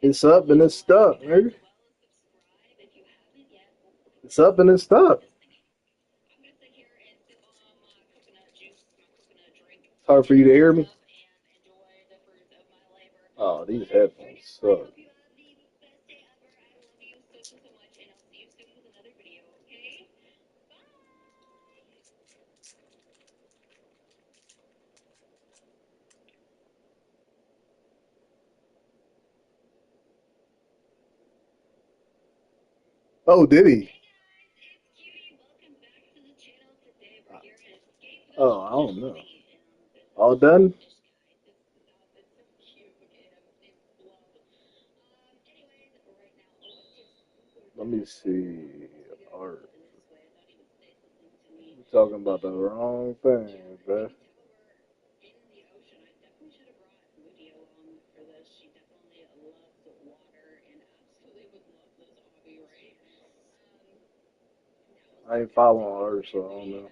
It's up and it's stuck, nigga. It's up and it's stuck. It's hard for you to hear me. Oh, these headphones suck. Oh, did he? Oh, I don't know. All done? Let me see. Art. You're talking about the wrong thing, bruh. I ain't following her, so I don't know.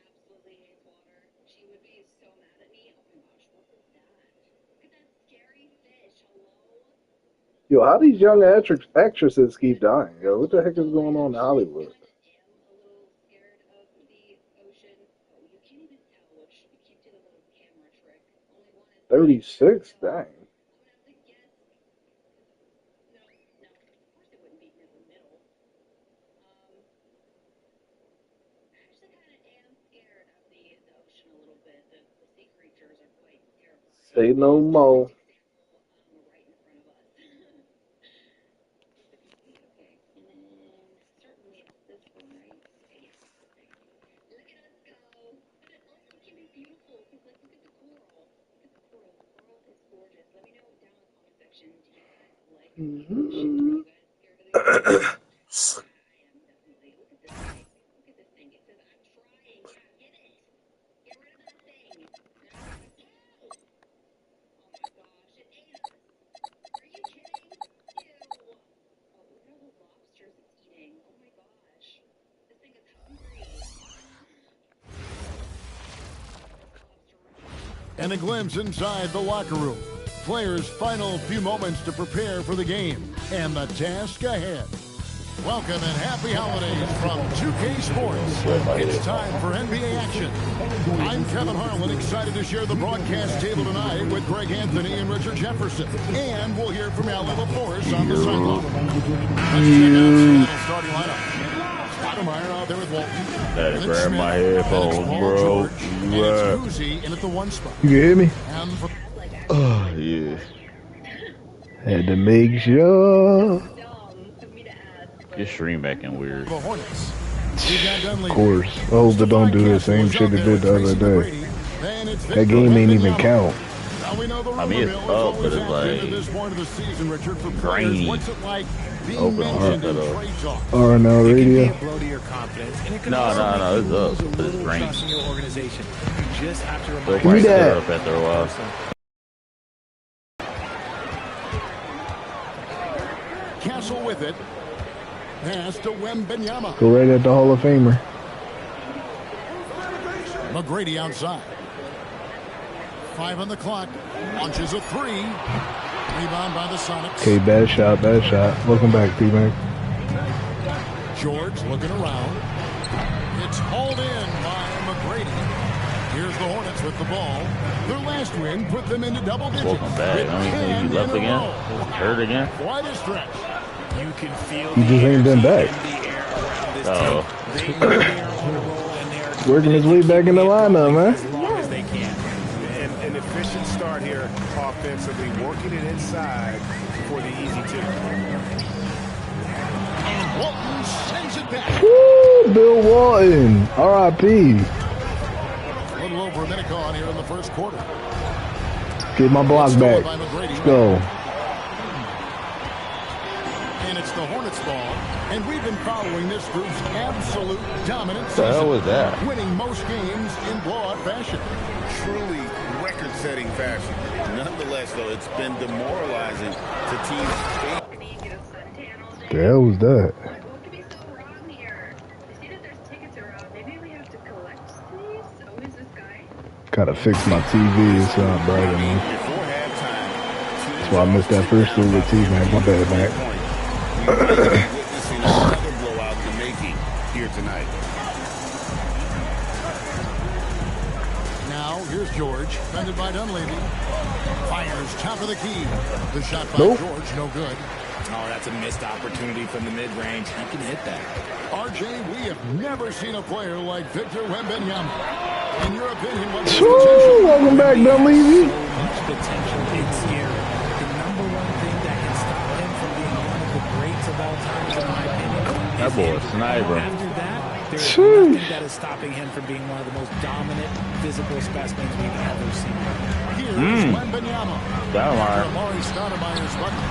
Yo, how these young actresses keep dying? Yo, what the heck is going on in Hollywood? 36? Dang. Say no more. And a glimpse inside the locker room. Players' final few moments to prepare for the game and the task ahead. Welcome and happy holidays from 2K Sports. It's time for NBA action. I'm Kevin Harlan, excited to share the broadcast table tonight with Greg Anthony and Richard Jefferson. And we'll hear from Al LaForce on the sideline. Let's check out starting lineup. Stoudemire out there with Walton. Gotta grab my headphones, bro. In at the one spot. You can hear me? Oh, yeah. Had to make sure. Your stream acting weird. The Hornets. Of course. I hope it don't do the same shit it did the other day. That game ain't even count. I mean, it's up, but it's like grainy. Open RNL radio. No, it's up, but it's grainy. Give me that. Up after a while. Castle with it. Pass to Wemby. Go right at the Hall of Famer. McGrady outside. 5 on the clock. Launches a 3. Rebound by the Sonics. Okay, bad shot. Welcome back, T-Mac. George looking around. It's hauled in by McGrady. Here's the Hornets with the ball. Their last win put them into double digits. Welcome back. I don't think you left again. Hurt again. Quite a stretch. You can feel He just ain't been back. Oh. Working his way back in the lineup, man. As long as they can. An efficient start here offensively, working it inside for the easy two. And Walton sends it back. Woo, Bill Walton. R.I.P. A little over a minute gone here in the first quarter. Get my block back. Let's go. And it's the Hornets ball. And we've been following this group's absolute dominant season. The hell was that? Winning most games in blowout fashion. Truly record-setting fashion. Nonetheless, though, it's been demoralizing to teams. The hell was that? Gotta fix my TV. It's not bright enough. Before halftime, So I missed that first over T, man. My bad, Mac. Witnessing another blowout in the making here tonight. Now, here's George, defended by Dunleavy. Fires top of the key. The shot by George, no good. Oh, that's a missed opportunity from the mid-range. He can hit that. RJ, we have never seen a player like Victor Wembanyama. In your opinion, what's his Woo! potential? Welcome back, Dunleavy. So much potential. It's scary. The number one thing that can stop him from being one of the greats of all time, in my opinion, That boy a sniper. after that, there is nothing that is stopping him from being one of the most dominant physical specimens we've ever seen. Here's Wembanyama. Stoudemire. Amari Stoudemire's button.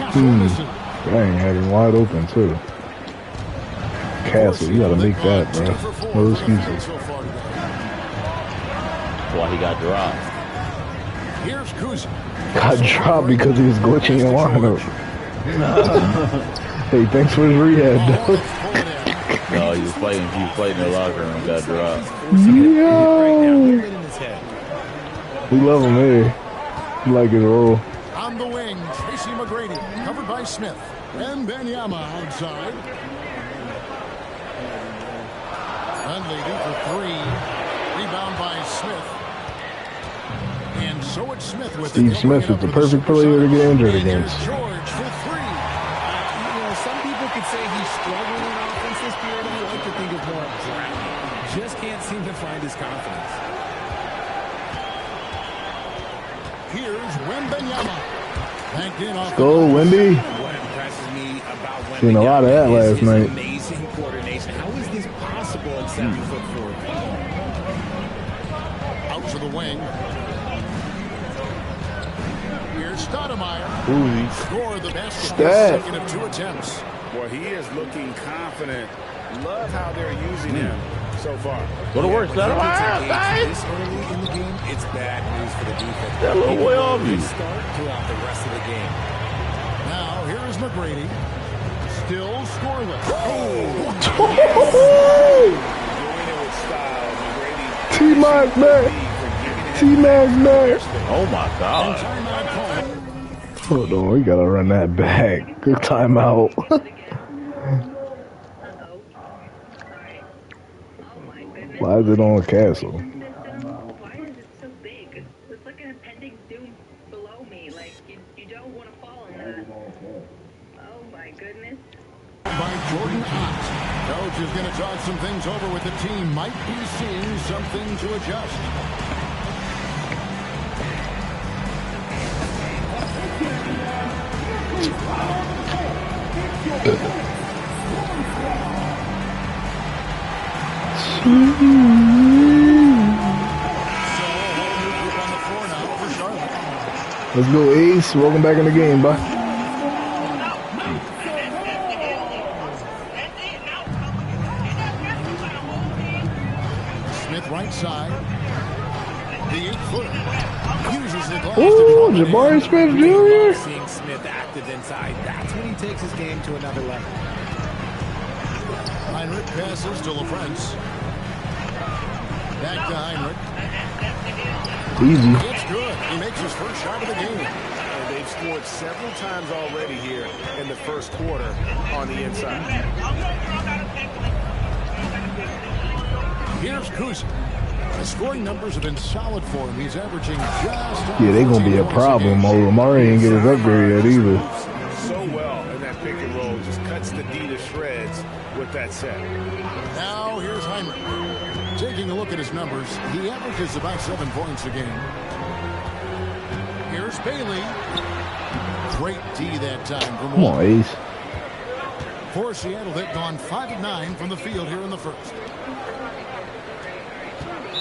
Dang, had him wide open, too. Castle, you gotta make that, bro. No excuses. That's why he got dropped. Here's Kuz. Got dropped because he was glitching in lineup. Hey, thanks for his rehab, though. No, he was playing in the locker room and got dropped. Yo! We love him, hey. We like his role. On the wing, Tracy McGrady, covered by Smith. Wembanyama outside. Dunleavy for three. Rebound by Smith. And so it's Smith with Steve Smith is the perfect player to get injured against. George for three. You know, some people could say he's struggling in offense this period. I like to think of more drowning. Just can't seem to find his confidence. Here's Wembanyama. Banked in off Go, Wemby. What impresses me about Wemby Seen a lot of that is last his night. amazing coordination. How is this possible at 7'4"? out to the wing. Here's Stoudemire. Ooh, Score the basket. Stat. Second of two attempts. Well, he is looking confident. Love how they're using him so far. Go to work, Stoudemire, Stoudemire. this early in the game, it's bad news for the defense. That little way off you. Start throughout the rest of the game. Now, here is McGrady. Still scoreless. Doing it with style. McGrady T-Mac back. T-Mac back. Oh my God. Timeout call. Hold on, we gotta run that back. Good timeout. Why is it on Castle? Why is it so big? It's like an impending doom below me. Like, you don't want to fall in that. Oh, my goodness. By Jordan Ott. Coach is going to talk some things over with the team. Might be seeing something to adjust. Let's go, Ace. Welcome back in the game, bud. Smith right side. The 8-footer. Uses the glass. Ooh, Jabari Smith Jr. Seeing Smith active inside, that's when he takes his game to another level. Heinrich passes to LaFrance. Back to Heinrich. Easy. It's good. He makes his first shot of the game. And they've scored several times already here in the first quarter on the inside. Here's Kuz. The scoring numbers have been solid for him. He's averaging just... Yeah, they gonna be a problem. Amari ain't get his upgrade yet either. So well in that pick and roll. Just cuts the D to shreds with that set. Now here's Heinrich. Taking a look at his numbers, he averages about 7 points a game. Here's Bailey. Great D that time from Come on, Ace. For Seattle, they've gone 5 of 9 from the field here in the first.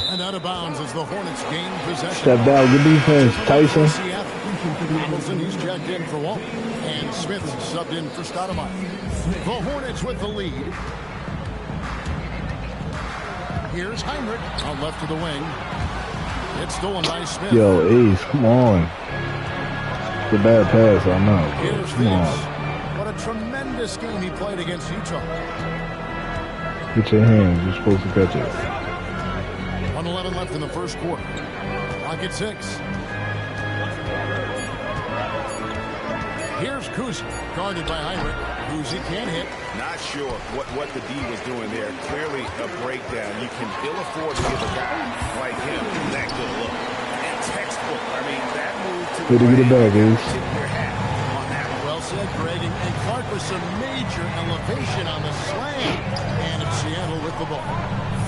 And out of bounds as the Hornets gain possession. Step down, good defense, Tyson. Robinson, he's checked in for Walton. And Smith subbed in for Stoudemire. The Hornets with the lead. Here's Heinrich on left to the wing. It's stolen by Smith. Yo, Ace, come on. It's a bad pass, I know. Here's Come on. Vince. What a tremendous game he played against Utah. Get your hands, you're supposed to catch it. 1:11 left in the first quarter. Clock at 6. Here's Kuzi, guarded by Heinrich. Kuzi can't hit. Not sure what the D was doing there. Clearly a breakdown. You can ill afford to give a guy like him that good look. And textbook. I mean, that move to Way to get it back, Ace. Well said, Greg. And Clark with some major elevation on the slam. And it's Seattle with the ball.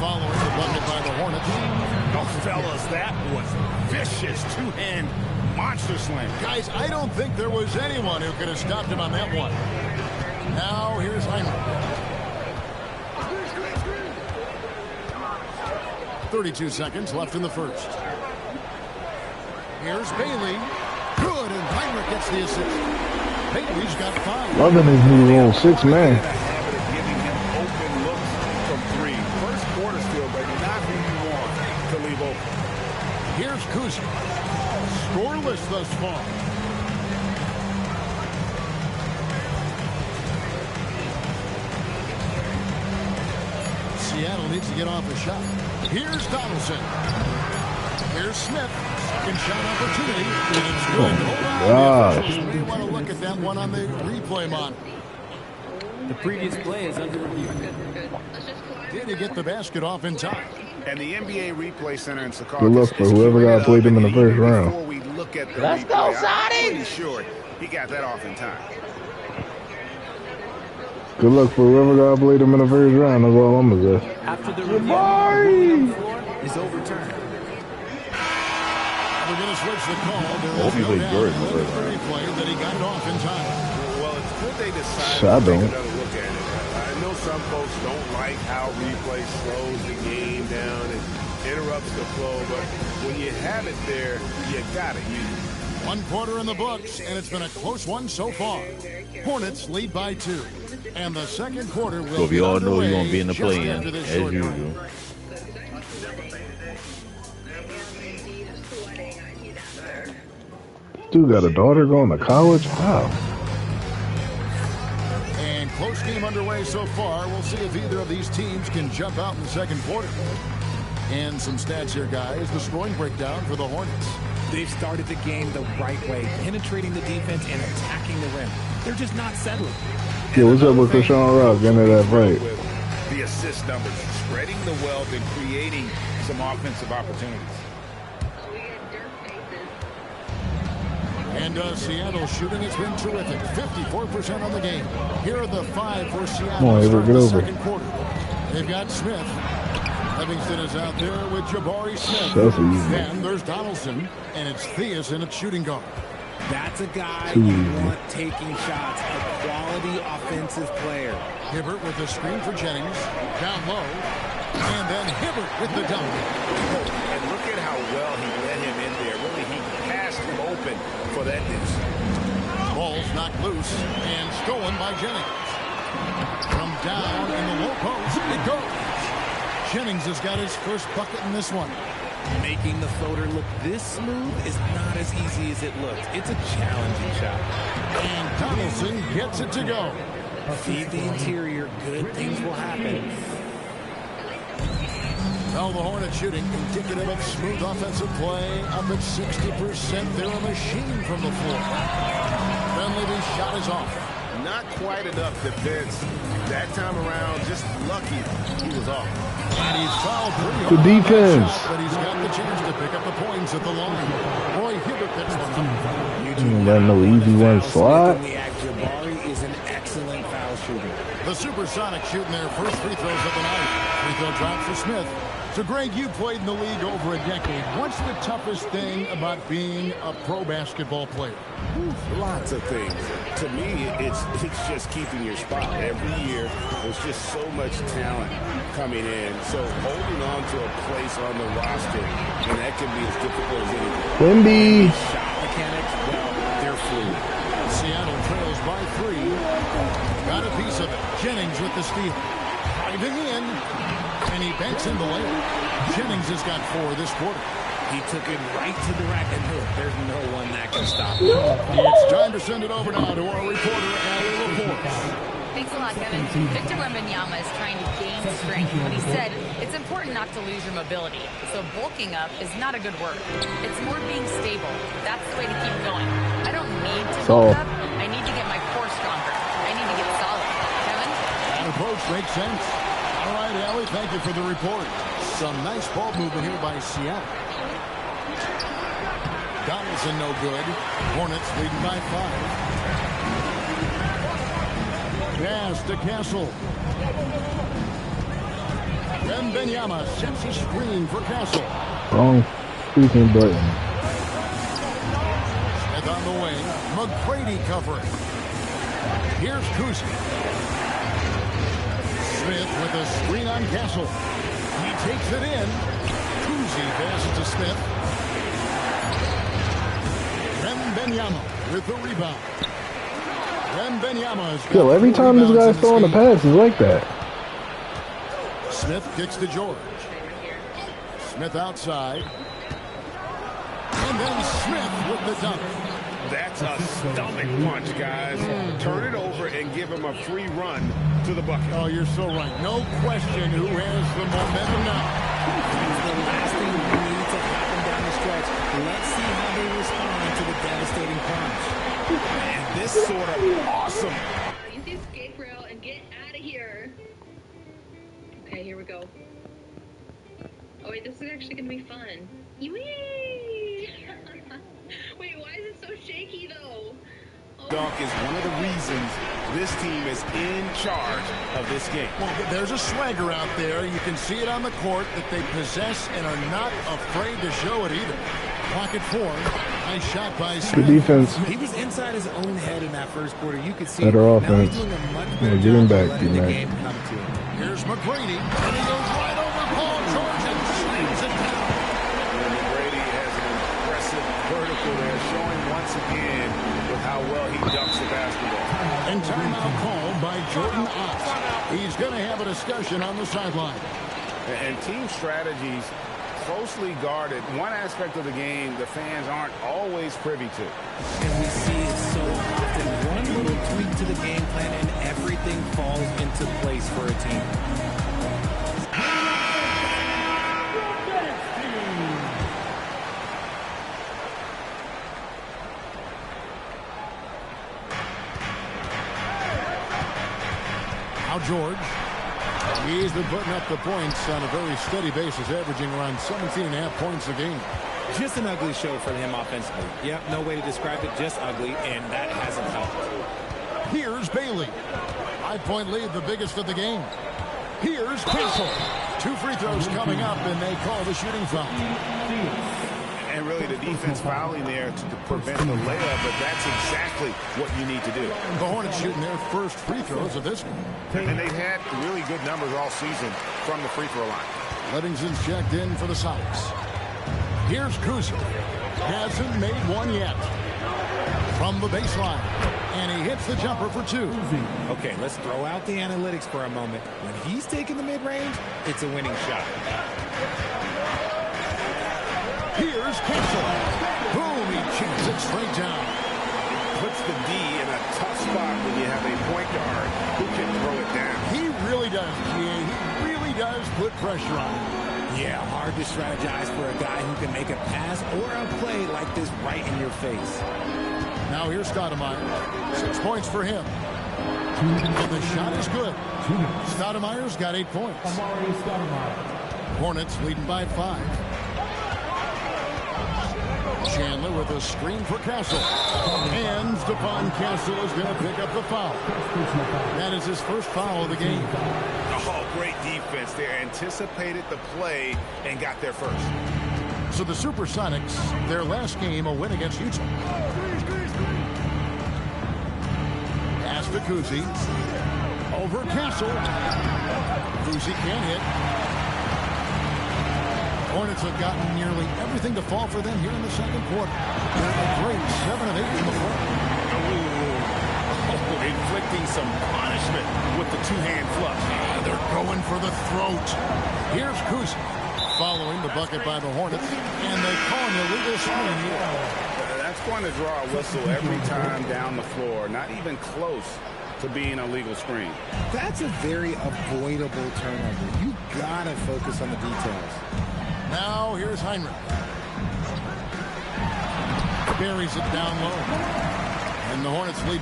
Following the bucket by the Hornets. Oh, fellas, that was vicious two-hand monster slam. Guys, I don't think there was anyone who could have stopped him on that one. Now, here's Heinrich. 32 seconds left in the first. Here's Bailey. Good, and Heinrich gets the assist. Bailey's got 5. Loving his new role, 6 man. Giving him open looks from 3. First quarter still, but not who you want to leave open. Here's Kuzi. Scoreless thus far. Seattle needs to get off a shot. Here's Donaldson. Here's Smith. Second shot opportunity. And it's good. Gosh. You may want to look at that one on the replay monitor. The previous play is under review. Did he get the basket off in time? And the NBA Replay Center in Secaucus. Good luck for whoever got played him in the first round. Before we look at the Let's replay, go, I'm Sonic! pretty sure he got that off in time. Good luck for whoever got played him in the first round. That's all I'm going to say. After the review, the floor is overturned. We're going to switch the call. Hope he played Jordan in the first round. Replay that he got it off in time. Well, it's good they decided I to take don't. another look at it. I know some folks don't like how replay slows the game down and interrupts the flow, but when you have it there, you got to use it. 1 quarter in the books, and it's been a close one so far. Hornets lead by 2. And the second quarter will So we all know underway you're going to be in the just play-in, after this as short break. usual. Dude got a daughter going to college? Wow. And close game underway so far. We'll see if either of these teams can jump out in the second quarter. And some stats here, guys. The scoring breakdown for the Hornets. They've started the game the right way, penetrating the defense and attacking the rim. They're just not settling. Yeah, what's up with Krishan Rock into that fight? With the assist numbers, spreading the wealth and creating some offensive opportunities. And Seattle shooting has been terrific. 54% on the game. Here are the 5 for Seattle. Come on, Avery, start get the over. second quarter. They've got Smith. Livingston is out there with Jabari Smith. That's easy. Then there's Donaldson, and it's Theus in at shooting guard. That's a guy Too you easy. want taking shots, a quality offensive player. Hibbert with the screen for Jennings. Down low. And then Hibbert with the dunk. And look at how well he let him in there. Really, he passed him open for that dish. Ball's knocked loose and stolen by Jennings. From down in the low post, it goes. Jennings has got his first bucket in this one. Making the floater look this smooth is not as easy as it looks. It's a challenging shot. And Donaldson gets it to go. Feed the interior, good things will happen. Well, the Hornets shooting indicative of smooth offensive play. Up at 60%. They're a machine from the floor. Dunleavy's shot is off. Not quite enough defense. That time around, just lucky he was off. And he's fouled pretty The hard on that defense. shot, but he's got the chance to pick up the points at the line. Roy Hibbert gets one up. Got no easy one slot. Jabari is an excellent foul shooter. The SuperSONICs shooting their first free throws of the night. Free throw drop for Smith. So, Greg, you played in the league over a decade. What's the toughest thing about being a pro basketball player? Lots of things. To me, it's just keeping your spot. Every year, there's just so much talent coming in. So holding on to a place on the roster, and that can be as difficult as anything. Wemby. Shot mechanics, well, they're fluid. Seattle trails by 3. Got a piece of it. Jennings with the steal. Driving in. And he banks in the layup. Jennings has got 4 this quarter. He took it right to the rack and hook. There's no one that can stop him. It's time to send it over now to our reporter, Allie LaForce. Thanks a lot, Kevin. Victor Wembanyama is trying to gain strength, but he said it's important not to lose your mobility. So bulking up is not a good word. It's more being stable. That's the way to keep going. I don't need to bulk up. I need to Makes sense. All right, Allie, thank you for the report. Some nice ball movement here by Seattle. Donaldson no good. Hornets leading by 5. Pass to Castle. Wemby sets a screen for Castle. Wrong freaking button. Smith on the wing. McGrady covering. Here's Kuzi. Smith with a screen on Castle. He takes it in. Kuzi passes to Smith. Wemby with the rebound. Wemby Yo, every time this guy's throwing a pass is like that. Smith kicks to George. Smith outside. And then Smith with the dunk. That's a stomach punch, guys. Turn it over and give him a free run to the bucket. Oh, you're so right. No question who has the momentum now. That's the last thing we need to happen down the stretch. Let's see how they respond to the devastating punch. And this sort of awesome. Use the escape rail and get out of here. Okay, here we go. Oh wait, this is actually gonna be fun. Whee! Wait, why is it so shaky though? Oh. Dunk is one of the reasons this team is in charge of this game. Well, there's a swagger out there. You can see it on the court that they possess and are not afraid to show it either. Pocket 4. Nice shot by Smith. Good defense. He was inside his own head in that first quarter. You could see Better now offense. he's doing a much Yeah, better get him job back, of letting the D-Mac. game come to him. Here's McGrady. And he goes right over Paul George and slams it down. Brady has an impressive vertical there, showing once again with how well he dunks the basketball. And timeout called by Jordan Ott. He's going to have a discussion on the sideline. And team strategies closely guarded. One aspect of the game the fans aren't always privy to. And we see it so often. One little tweak to the game plan and everything falls into place for a team. Now George. He's been putting up the points on a very steady basis, averaging around 17.5 points a game. Just an ugly show for him offensively. Yep, no way to describe it, just ugly, and that hasn't helped. Here's Bailey. 5-point lead, the biggest of the game. Here's Castle. 2 free throws coming up, and they call the shooting foul. And really the defense fouling there to prevent the layup, but that's exactly what you need to do. The Hornets shooting their first free throws of this game. And they've had really good numbers all season from the free throw line. Livingston's checked in for the Sox. Here's Kuzi. Hasn't made one yet. From the baseline. And he hits the jumper for 2. Okay, let's throw out the analytics for a moment. When he's taking the mid-range, it's a winning shot. Here's Castle. Boom, he chips it straight down. Puts the D in a tough spot when you have a point guard who can throw it down. He really does, GA. He really does put pressure on him. Yeah, hard to strategize for a guy who can make a pass or a play like this right in your face. Now here's Stoudemire. 6 points for him. And the shot is good. Stoudemire's got 8 points. Hornets leading by 5. Chandler with a screen for Castle. And Stephon Castle is going to pick up the foul. That is his first foul of the game. Oh, great defense there. Anticipated the play and got there first. So the SuperSONICs, their last game, a win against Utah. Pass to Kuzi. Over Castle. Kuzi can't hit. Hornets have gotten nearly everything to fall for them here in the second quarter. They're a great 7 of 8 in the fourth. Inflicting some punishment with the two-hand flush. They're going for the throat. Here's Kuzi following the bucket by the Hornets, and they call an illegal screen here. That's going to draw a whistle every time down the floor. Not even close to being a legal screen. That's a very avoidable turnover. You gotta focus on the details. Now here's Heinrich. Buries it down low. And the Hornets lead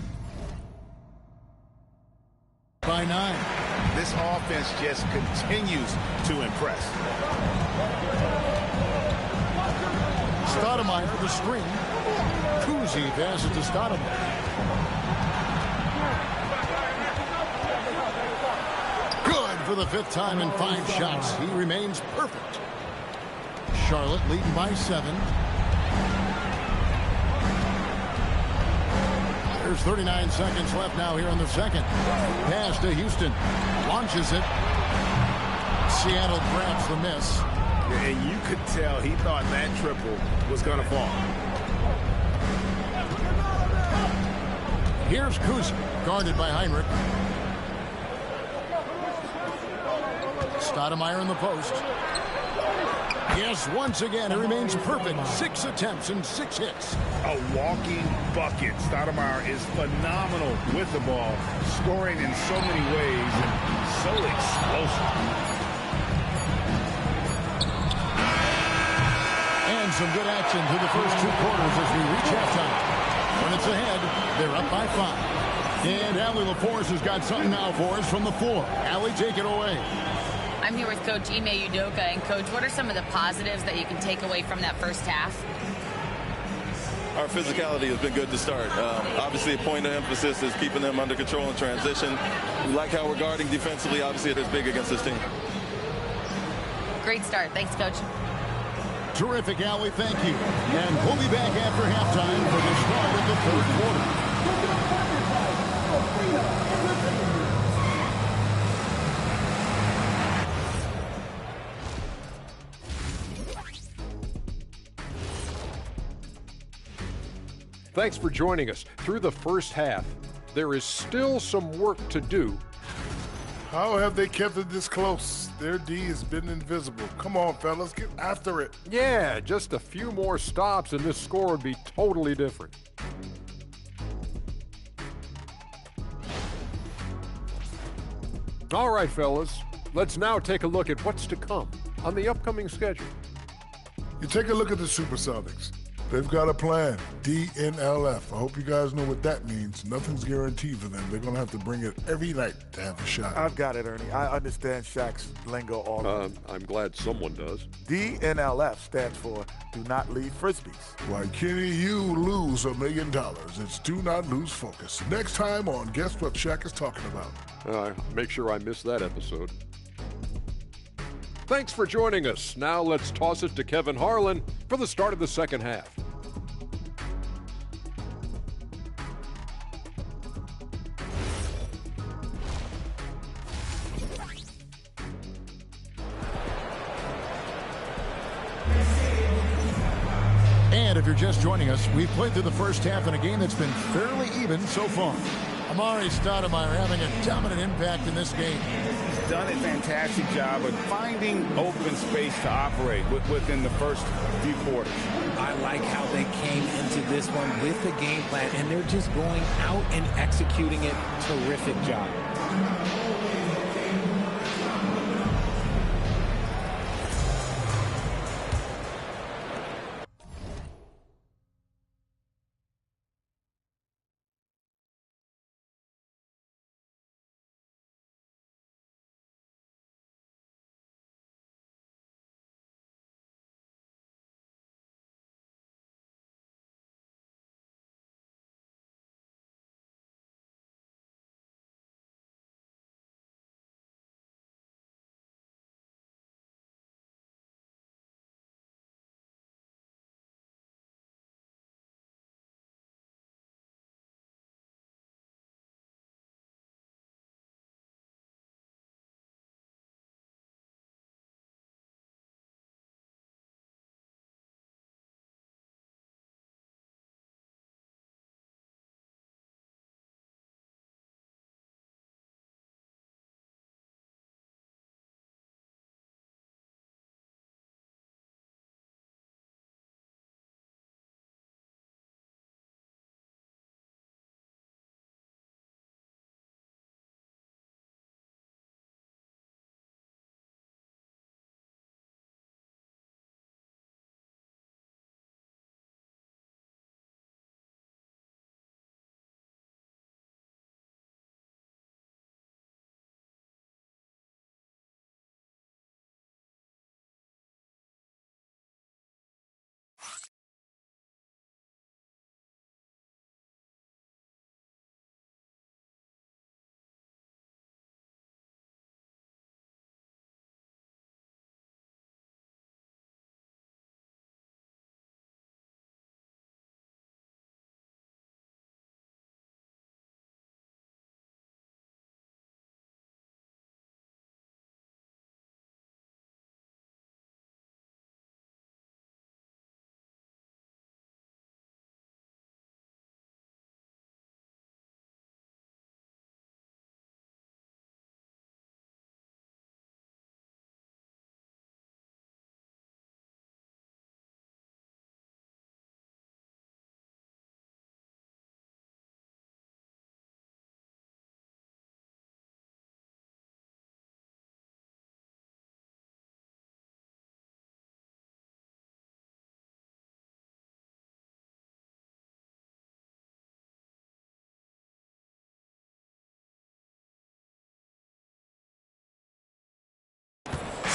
by 9. this offense just continues to impress. Stoudemire, the screen. Kuzi passes to Stoudemire. Good for the 5th time in 5 shots. He remains perfect. Charlotte leading by 7. There's 39 seconds left now here in the second. Pass to Houston. Launches it. Seattle grabs the miss. And you could tell he thought that triple was going to fall. Here's Kuzi, guarded by Heinrich. Stoudemire in the post. Yes, once again, it remains perfect. 6 attempts and 6 hits. A walking bucket. Stoudemire is phenomenal with the ball, scoring in so many ways and so explosive. And some good action through the first 2 quarters as we reach halftime. When it's ahead, they're up by 5. And Allie LaForce has got something now for us from the floor. Allie, take it away. I'm here with Coach Ime Udoka. And, Coach, what are some of the positives that you can take away from that first half? Our physicality has been good to start. Obviously, a point of emphasis is keeping them under control in transition. We like how we're guarding defensively. Obviously, it is big against this team. Great start. Thanks, Coach. Terrific, Allie. Thank you. And we'll be back after halftime for the start of the 3rd quarter. Thanks for joining us. Through the first half, there is still some work to do. How have they kept it this close? Their D has been invisible. Come on, fellas, get after it. Yeah, just a few more stops and this score would be totally different. All right, fellas, let's now take a look at what's to come on the upcoming schedule. You take a look at the SuperSONICs. They've got a plan, DNLF. I hope you guys know what that means. Nothing's guaranteed for them. They're going to have to bring it every night to have a shot. I've got it, Ernie. I understand Shaq's lingo all I'm glad someone does. DNLF stands for Do Not Leave Frisbees. Why, Kenny, you lose $1 million. It's Do Not Lose Focus. Next time on Guess What Shaq is Talking About. Make sure I miss that episode. Thanks for joining us. Now let's toss it to Kevin Harlan for the start of the second half. And if you're just joining us, we've played through the first half in a game that's been fairly even so far. Amari Stoudemire having a dominant impact in this game. He's done a fantastic job of finding open space to operate within the first few quarters. I like how they came into this one with the game plan, and they're just going out and executing it. Terrific job.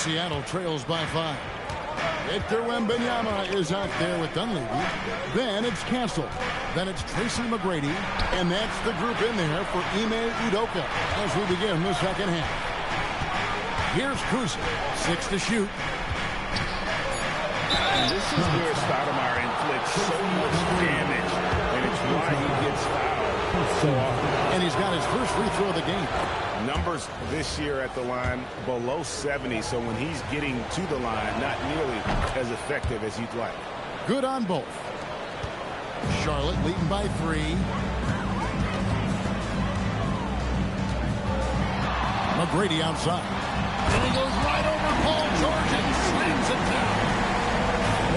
Seattle trails by 5. Victor Wembanyama is out there with Dunleavy. Then it's Castle. Then it's Tracy McGrady. And that's the group in there for Ime Udoka as we begin the second half. Here's Kuzma. 6 to shoot. And this is where Stoudemire inflicts so much damage, and it's why he gets fouled so often. And he's got his first free throw of the game. Numbers this year at the line below 70, so when he's getting to the line, not nearly as effective as you'd like. Good on both. Charlotte leading by 3. McGrady outside. And he goes right over Paul George and slams it down.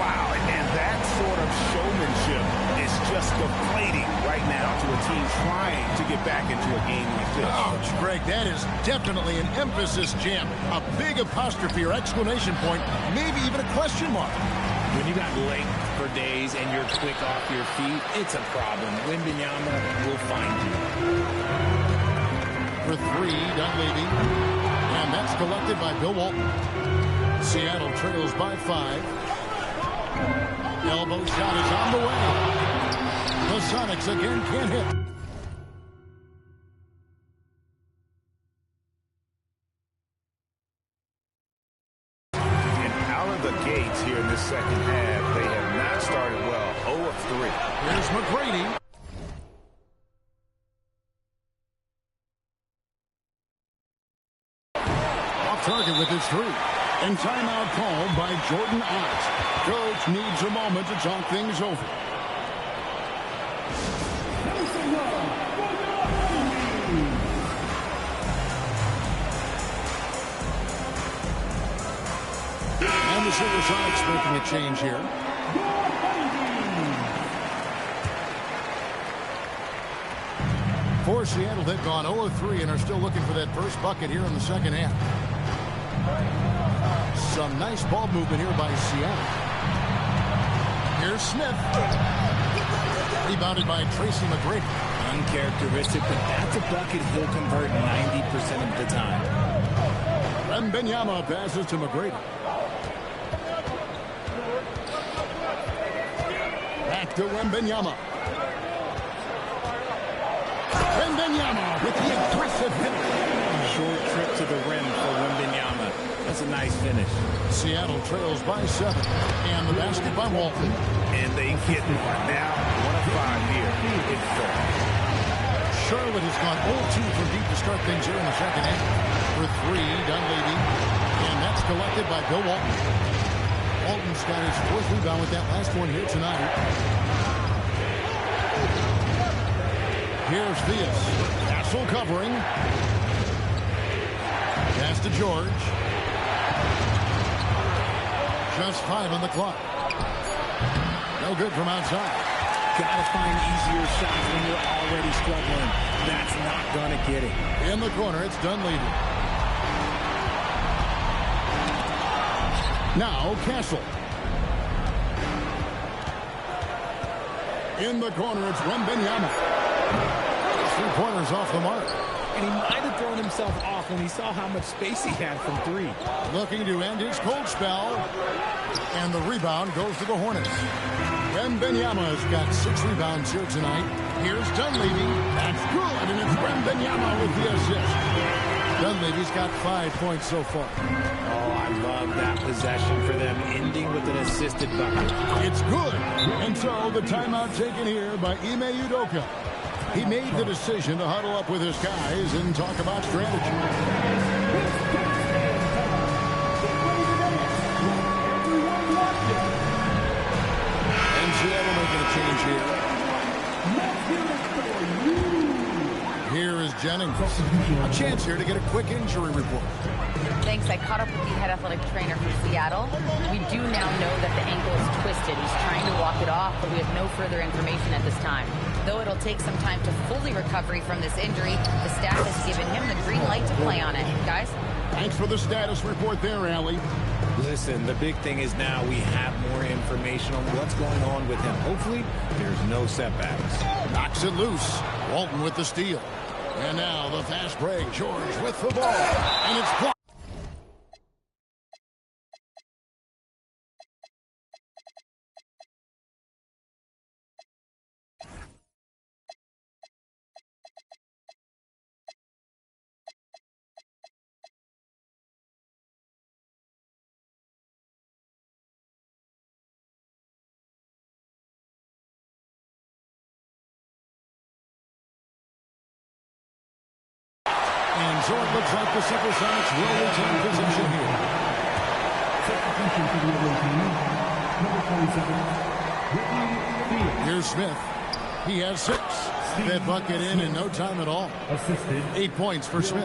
Wow, and that sort of showmanship is just deflating right now to a team trying to get back into a game like this. Ouch, Greg, that is definitely an emphasis jam. A big apostrophe or exclamation point, maybe even a question mark. When you got length for days and you're quick off your feet, it's a problem. Wembanyama will find you. For 3, Dunleavy. And that's collected by Bill Walton. Seattle trails by 5. Elbow shot is on the way. The Sonics again can't hit. And out of the gates here in this second half, they have not started well. 0 of 3. Here's McGrady. Off target with his 3. And timeout called by Jordan Ott. Coach needs a moment to talk things over. And the SuperSONICs making a change here. For Seattle, they've gone 0 of 3 and are still looking for that first bucket here in the second half. Some nice ball movement here by Seattle. Here's Smith. Rebounded by Tracy McGrady. Uncharacteristic, but that's a bucket he'll convert 90% of the time. Wembanyama passes to McGrady. Back to Wembanyama. Wembanyama with the aggressive finish. Short trip to the rim for Wembanyama. That's a nice finish. Seattle trails by 7. And the basket by Walton. And they hit now 1 of 5 here in four. Charlotte has gone 0-2 from deep to start things here in the second half. For 3, Dunleavy. And that's collected by Bill Walton. Walton's got his 4th rebound with that last one here tonight. Here's Theus. Castle covering. Pass to George. Just 5 on the clock. No good from outside. Gotta find easier shots when you're already struggling. That's not gonna get it. In the corner, it's Dunleavy. Now Castle. In the corner, it's Wembanyama. 3-pointers off the mark. And he might have thrown himself off when he saw how much space he had from 3. Looking to end his cold spell. And the rebound goes to the Hornets. Wembanyama has got 6 rebounds here tonight. Here's Dunleavy. That's good, and it's Wembanyama with the assist. Dunleavy's got 5 points so far. Oh, I love that possession for them, ending with an assisted bucket. It's good. And so the timeout taken here by Ime Udoka. He made the decision to huddle up with his guys and talk about strategy. And Seattle making a change here. Here is Jennings. A chance here to get a quick injury report. Thanks. I caught up with the head athletic trainer for Seattle. We do now know that the ankle is twisted. He's trying to walk it off, but we have no further information at this time. Though it'll take some time to fully recovery from this injury, the staff has given him the green light to play on it. Guys? Thanks for the status report there, Allie. Listen, the big thing is now we have more information on what's going on with him. Hopefully, there's no setbacks. Knocks it loose. Walton with the steal. And now the fast break. George with the ball. And it's blocked. And so it looks like the SuperSonics will retain possession here. Here's Smith. He has 6. That bucket in no time at all. 8 points for Smith.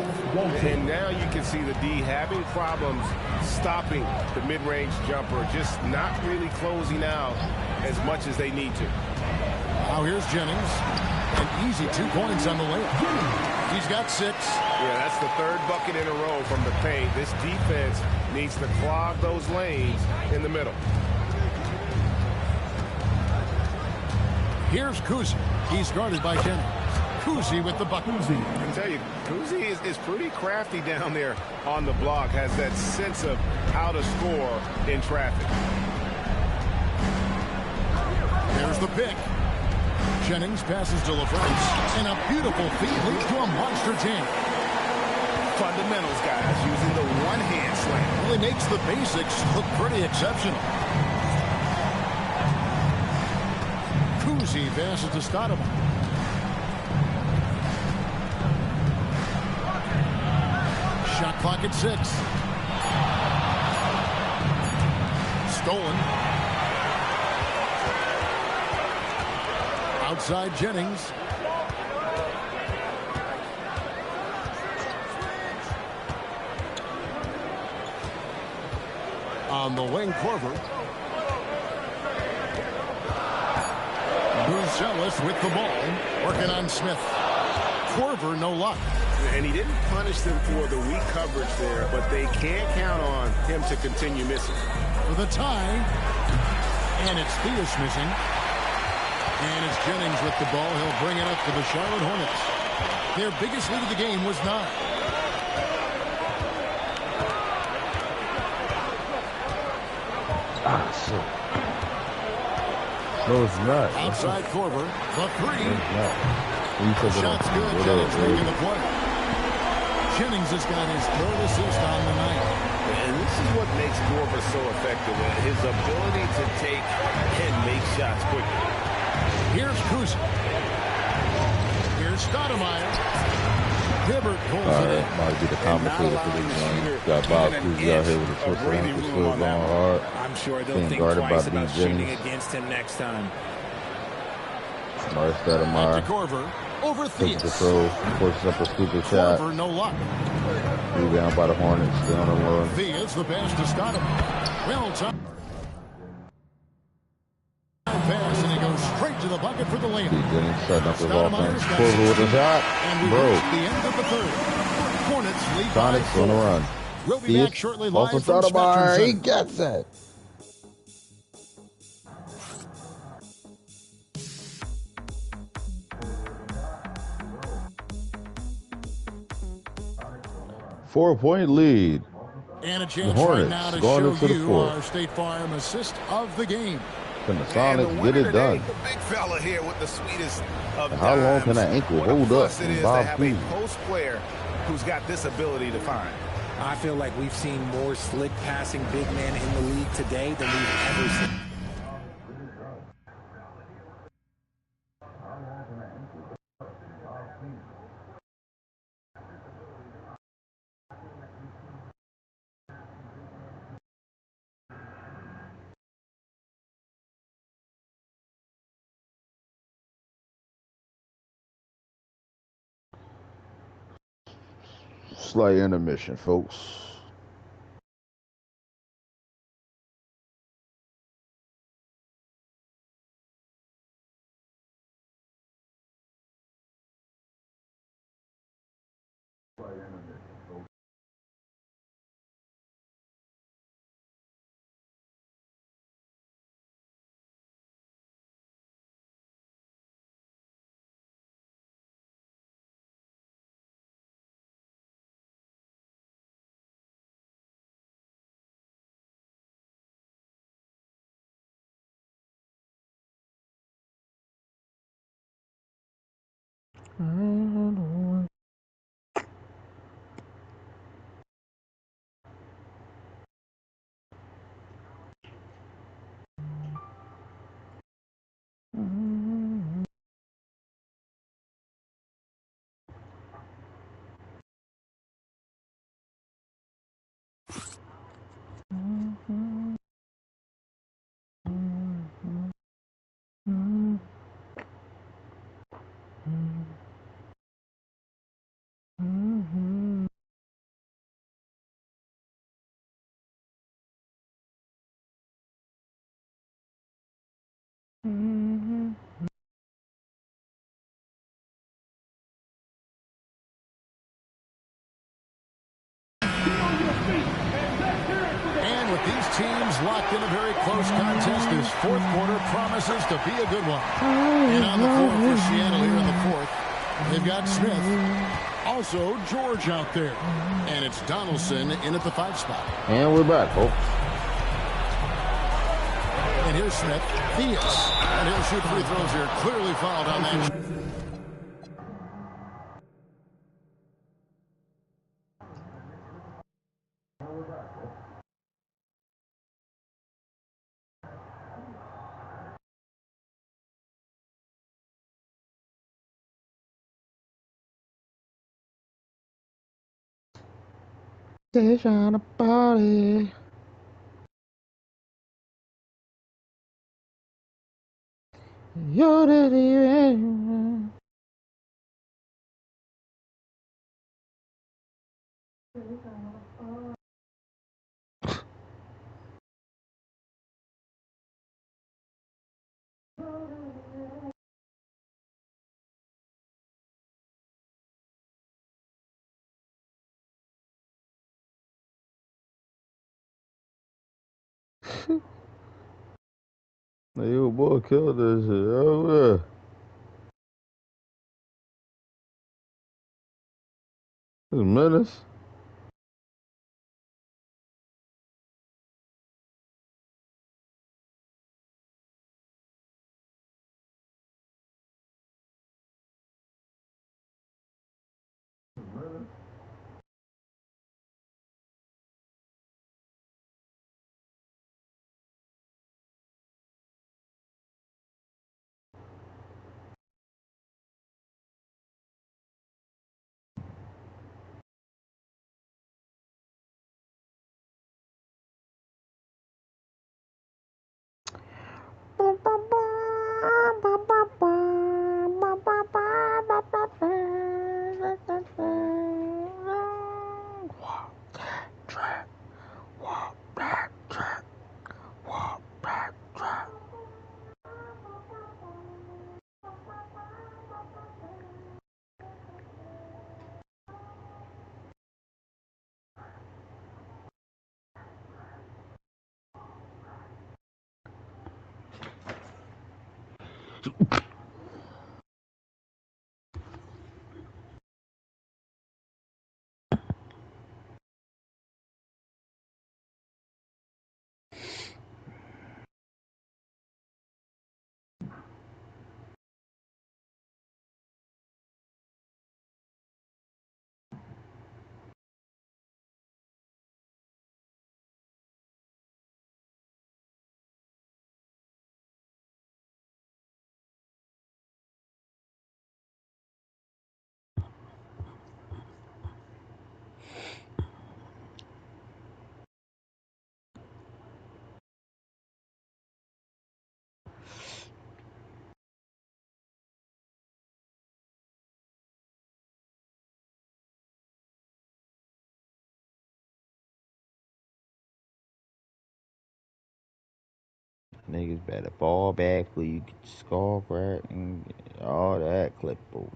And now you can see the D having problems stopping the mid-range jumper, just not really closing out as much as they need to. Now here's Jennings. An easy 2 points on the layup. He's got 6. Yeah, that's the 3rd bucket in a row from the paint. This defense needs to clog those lanes in the middle. Here's Kuzi. He's guarded by Jennings. Kuzi with the bucket. I tell you, Kuzi is pretty crafty down there on the block. Has that sense of how to score in traffic. There's the pick. Jennings passes to LaFrance. And a beautiful feed leads to a monster jam. Fundamentals, guys, using the one-hand slam. Really makes the basics look pretty exceptional. Kuzi passes to Stoudemire. Shot clock at 6. Stolen. Outside Jennings. On the wing, Korver. Buzelis with the ball, working on Smith. Korver, no luck. And he didn't punish them for the weak coverage there, but they can't count on him to continue missing. For the tie, and it's Theus missing. And it's Jennings with the ball. He'll bring it up to the Charlotte Hornets. Their biggest lead of the game was 9. Shit. No, it's not. Outside Korver, the 3. Shot's Shot's good. Jennings making the play. Jennings has got his 3rd assist on the night. And this is what makes Korver so effective. His ability to take and make shots quickly. Here's Kuzi. Here's Stoudemire. Hibbert pulls it in. Might be the commentator for this game. Got Bob Cousy out here with a twisted ankle, still going hard. I'm sure they'll Being think guarded twice by about D. shooting Jennings. against him next time. Nice Stoudemire. Korver. Over Takes Theus. control, forces up a stupid shot. Korver, no luck. Rebound by the Hornets. Still on the run. Theus, the pass to Stoudemire. Well, time. Pass, and he goes straight to the bucket for the layup. Jennings setting up his offense. Korver with a shot. And we Bro. reach the end of the 3rd. Hornets lead by Sonics on the 4. run. We'll be back shortly live Also from Spectrum Stoudemire. He Center. gets it. Four-point lead. And a The chance right Hornets now to going show into the you 4th. our State Farm assist of the game. Can the Sonics get it done? The big fella here with the sweetest of How long can dimes. that ankle What a hold up plus it from is Bob to have a Cousy? post player who's got this ability to find. I feel like we've seen more slick passing big men in the league today than we've ever seen. Slight intermission, folks. is locked in a very close contest. This fourth quarter promises to be a good one. And on the floor for Seattle here in the fourth, they've got Smith. Also, George out there. And it's Donaldson in at the 5 spot. And we're back, folks. And here's Smith. Phoenix. And he'll shoot free throws here. Clearly fouled on that. They're trying to party. You're the Hey, yo, boy, killed this shit. Oh, yeah. This menace. Niggas better fall back so you get your skull crack and all that clipboard.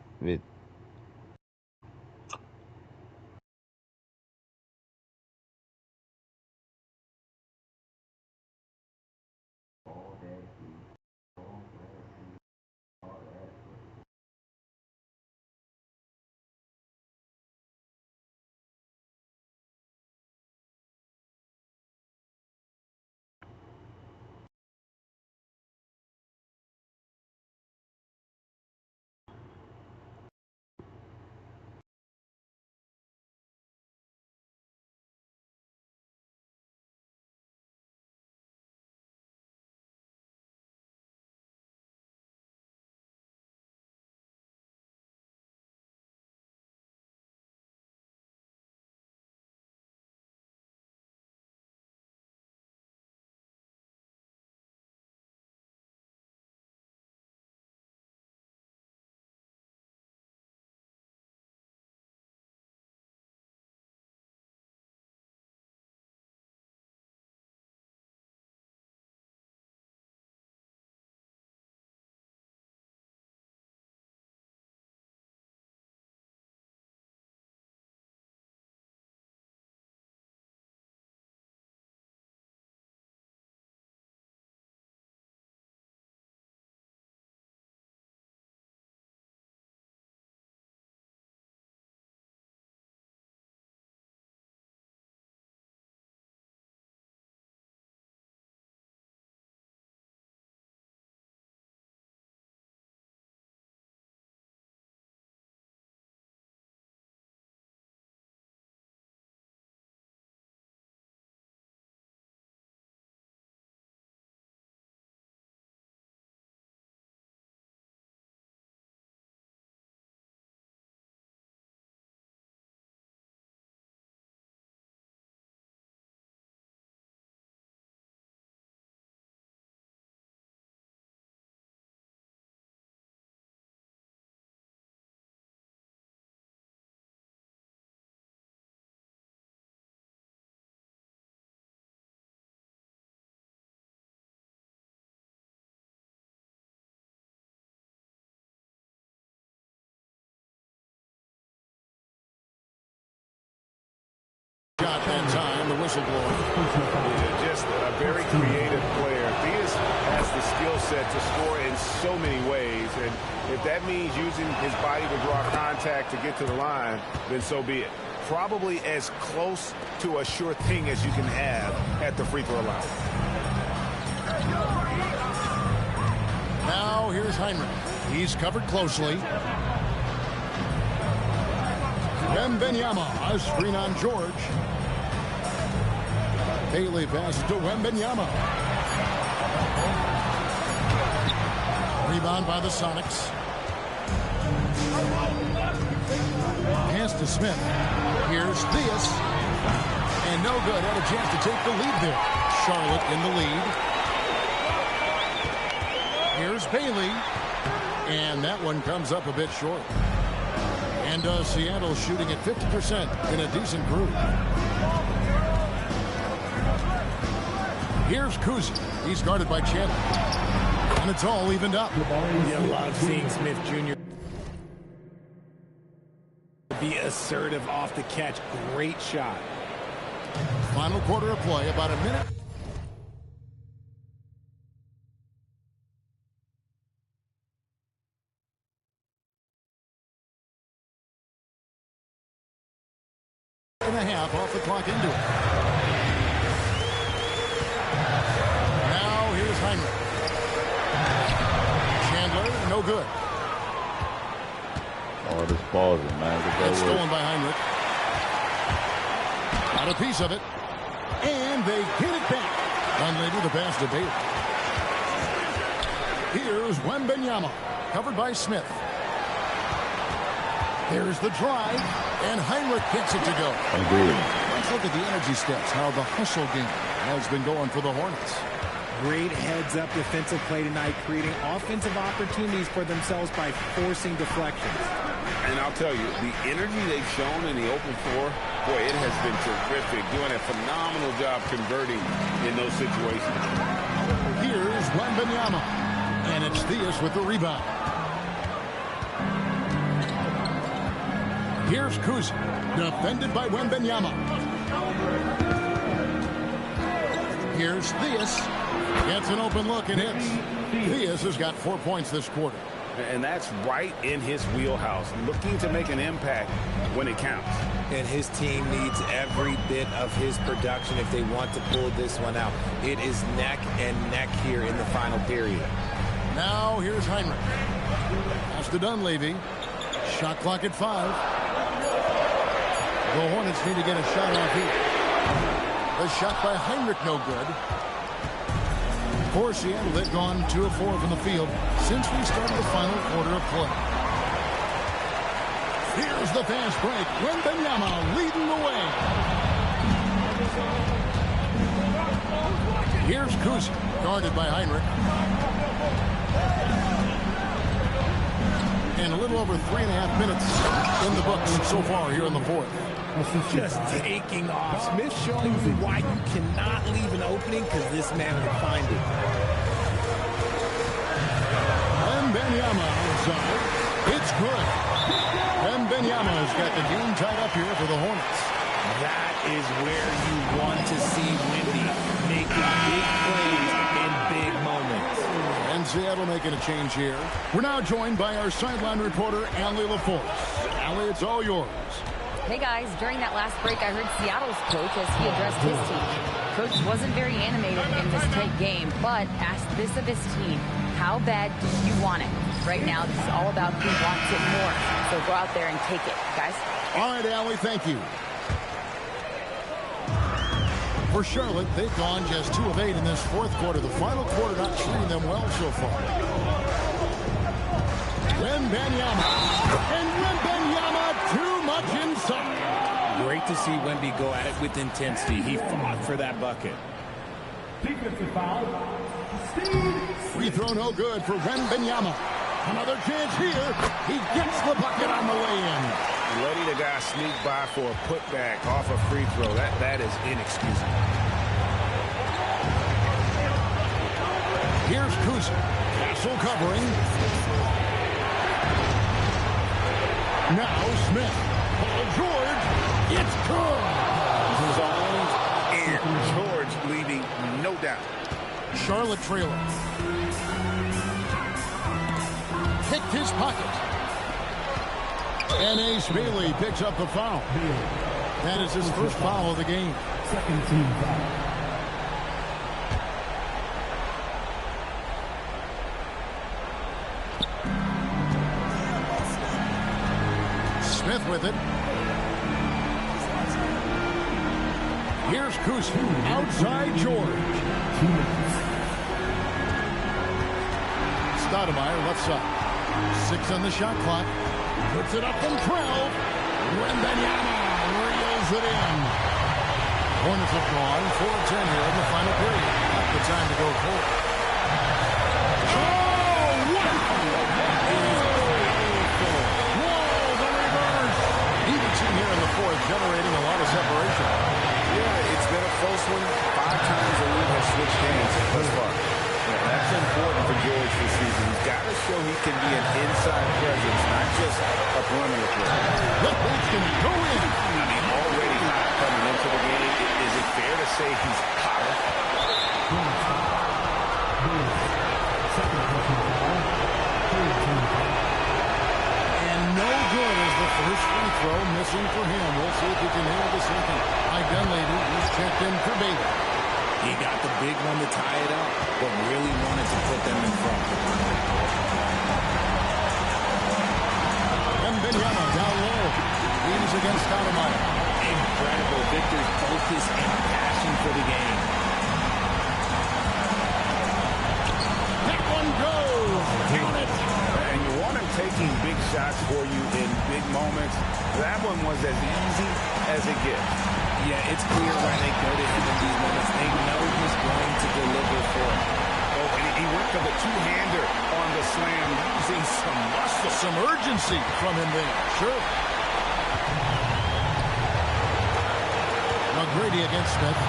whistle blowing. Yeah, just a very creative player. Diaz has the skill set to score in so many ways, and if that means using his body to draw contact to get to the line, then so be it. Probably as close to a sure thing as you can have at the free throw line. Now here's Heinrich. He's covered closely. Wembenyama, a screen on George. Bailey passes to Wembenyama. Rebound by the Sonics. Pass to Smith. Here's Theus. And no good. Had a chance to take the lead there. Charlotte in the lead. Here's Bailey. And that one comes up a bit short. And Seattle shooting at 50% in a decent group. Here's Kuzi. He's guarded by Chandler. And it's all evened up. You love seeing Smith Jr. be assertive off the catch. Great shot. Final quarter of play, about a minute. And a half off the clock into it. Now here's Heinrich. Chandler, no good. Oh, this ball is, man. It's stolen by Heinrich. Got a piece of it. And they get it back. Dunleavy the pass to Bailey. Here's Wembenyama. Covered by Smith. There's the drive. And Heinrich gets it to go. Let's look at the energy steps. How the hustle game has been going for the Hornets. Great heads-up defensive play tonight, creating offensive opportunities for themselves by forcing deflections. And I'll tell you, the energy they've shown in the open floor, boy, it has been terrific. Doing a phenomenal job converting in those situations. Here's Wembenyama. And it's Theus with the rebound. Here's Kuzi. Defended by Wembenyama. Here's Theus. Gets an open look and hits. Theus has got 4 points this quarter. And that's right in his wheelhouse, looking to make an impact when it counts. And his team needs every bit of his production if they want to pull this one out. It is neck and neck here in the final period. Now here's Heinrich. Pass to Dunleavy. Shot clock at 5. The Hornets need to get a shot off here. The shot by Heinrich no good. For Seattle, they've gone 2 of 4 from the field since we started the final quarter of play. Here's the fast break. Wembenyama leading the way. Here's Kuzi, guarded by Heinrich. And a little over 3.5 minutes in the books so far here in the fourth. Just taking off. Smith showing you why you cannot leave an opening because this man will find it. Wembenyama outside. It's good. Wembenyama has got the game tied up here for the Hornets. That is where you want to see Wemby making big plays in big moments. And Seattle making a change here. We're now joined by our sideline reporter, Allie LaForce. Allie, it's all yours. Hey guys, during that last break, I heard Seattle's coach as he addressed his team. Coach wasn't very animated in this tight game, but asked this of his team: how bad do you want it? Right now, this is all about who wants it more. So go out there and take it, guys. All right, Allie, thank you. For Charlotte, they've gone just 2 of 8 in this fourth quarter. The final quarter not treating them well so far. Wembenyama. And Wembenyama too much inside. Great to see Wemby go at it with intensity. He fought for that bucket. Free throw no good for Wembenyama. Another chance here. He gets the bucket on the way-in. Letting a guy sneak by for a putback off a free throw, that is inexcusable. Here's Kuzi. Castle covering. Now Smith. Paul George. It's good. Zoned George leaving no doubt. Charlotte trailing. Picked his pocket. And Ace Bailey picks up the foul. That is his first foul of the game. Second team foul. Smith with it. Here's Kuzma outside George. Stoudemire left side. 6 on the shot clock. Puts it up from 12. Wembenyama reels it in. Hornets have gone 4-10 here in the final period. Not the time to go forward. Oh, wow! Whoa, the reverse. Stevenson here in the fourth, generating a lot of separation. Yeah, it's been a close one. 5 times the league has switched hands thus far. That's important for George this season. He's got to show he can be an inside presence, not just a perimeter player. Look, that's going to go in. I mean, already coming into the game, is it fair to say he's hotter? And no good as the first free throw missing for him. We'll see if he can nail the second. Mike Dunleavy is checked in for Bailey. He got the big one to tie it up, but really wanted to put them in front. Wembenyama down low. Leads against Stoudemire. Incredible. Victor's focus and passion for the game. That one goes. Count it. And you want him taking big shots for you in big moments. That one was as easy as it gets. Yeah, it's clear why they go to him in these moments. They know he's going to deliver for them. Oh, and he went for the two-hander on the slam, using some muscle. Some urgency from him there. Sure. McGrady against Smith.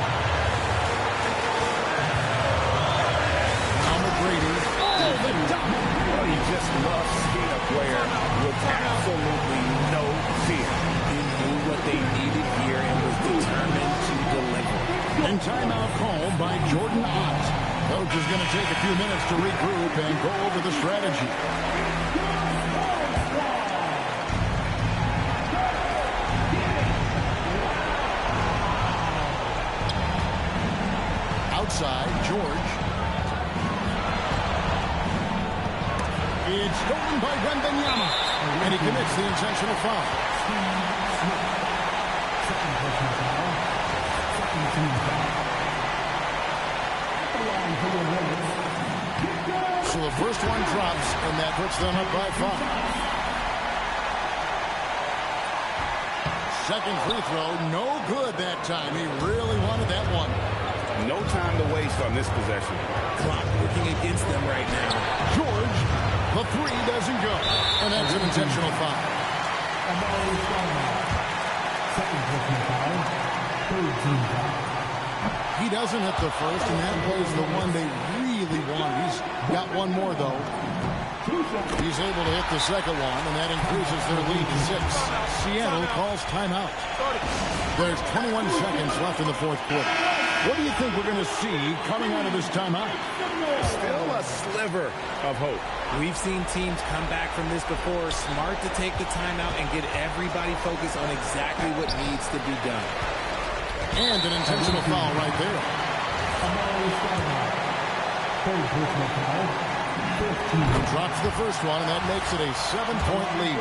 Now McGrady. Oh, the dunk. Well, you just love seeing a player with absolutely no fear. He knew what they needed here and was determined to deliver. And timeout called by Jordan Ott. Coach is going to take a few minutes to regroup and go over the strategy. Outside, George. It's stolen by Wembenyama. And he commits the intentional foul. So the first one drops, and that puts them up by 5. Second free throw, no good that time. He really wanted that one. No time to waste on this possession. Clock working against them right now. George, the 3 doesn't go. And that's an intentional foul. He doesn't hit the first, and that was the one they really want. He's got one more, though. He's able to hit the second one, and that increases their lead to 6. Seattle calls timeout. There's 21 seconds left in the fourth quarter. What do you think we're going to see coming out of this timeout? Still a sliver of hope. We've seen teams come back from this before. Smart to take the timeout and get everybody focused on exactly what needs to be done. And an intentional foul right there. He drops the first one, and that makes it a 7-point lead.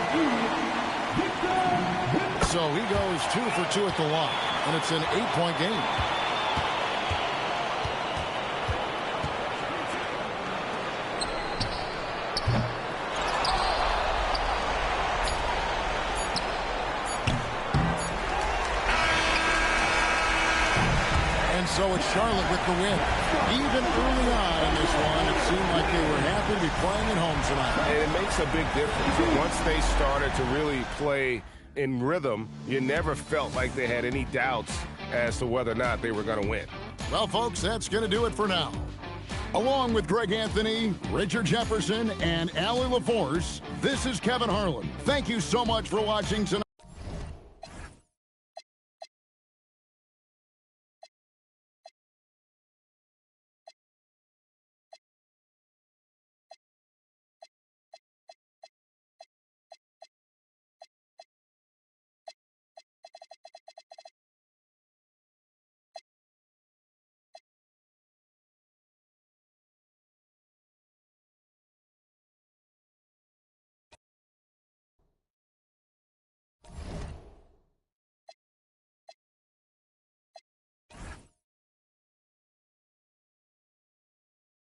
So he goes 2 for 2 at the line, and it's an 8-point game. So it's Charlotte with the win. Even early on in this one, it seemed like they were happy to be playing at home tonight. And it makes a big difference. Once they started to really play in rhythm, you never felt like they had any doubts as to whether or not they were going to win. Well, folks, that's going to do it for now. Along with Greg Anthony, Richard Jefferson, and Allie LaForce, this is Kevin Harlan. Thank you so much for watching tonight.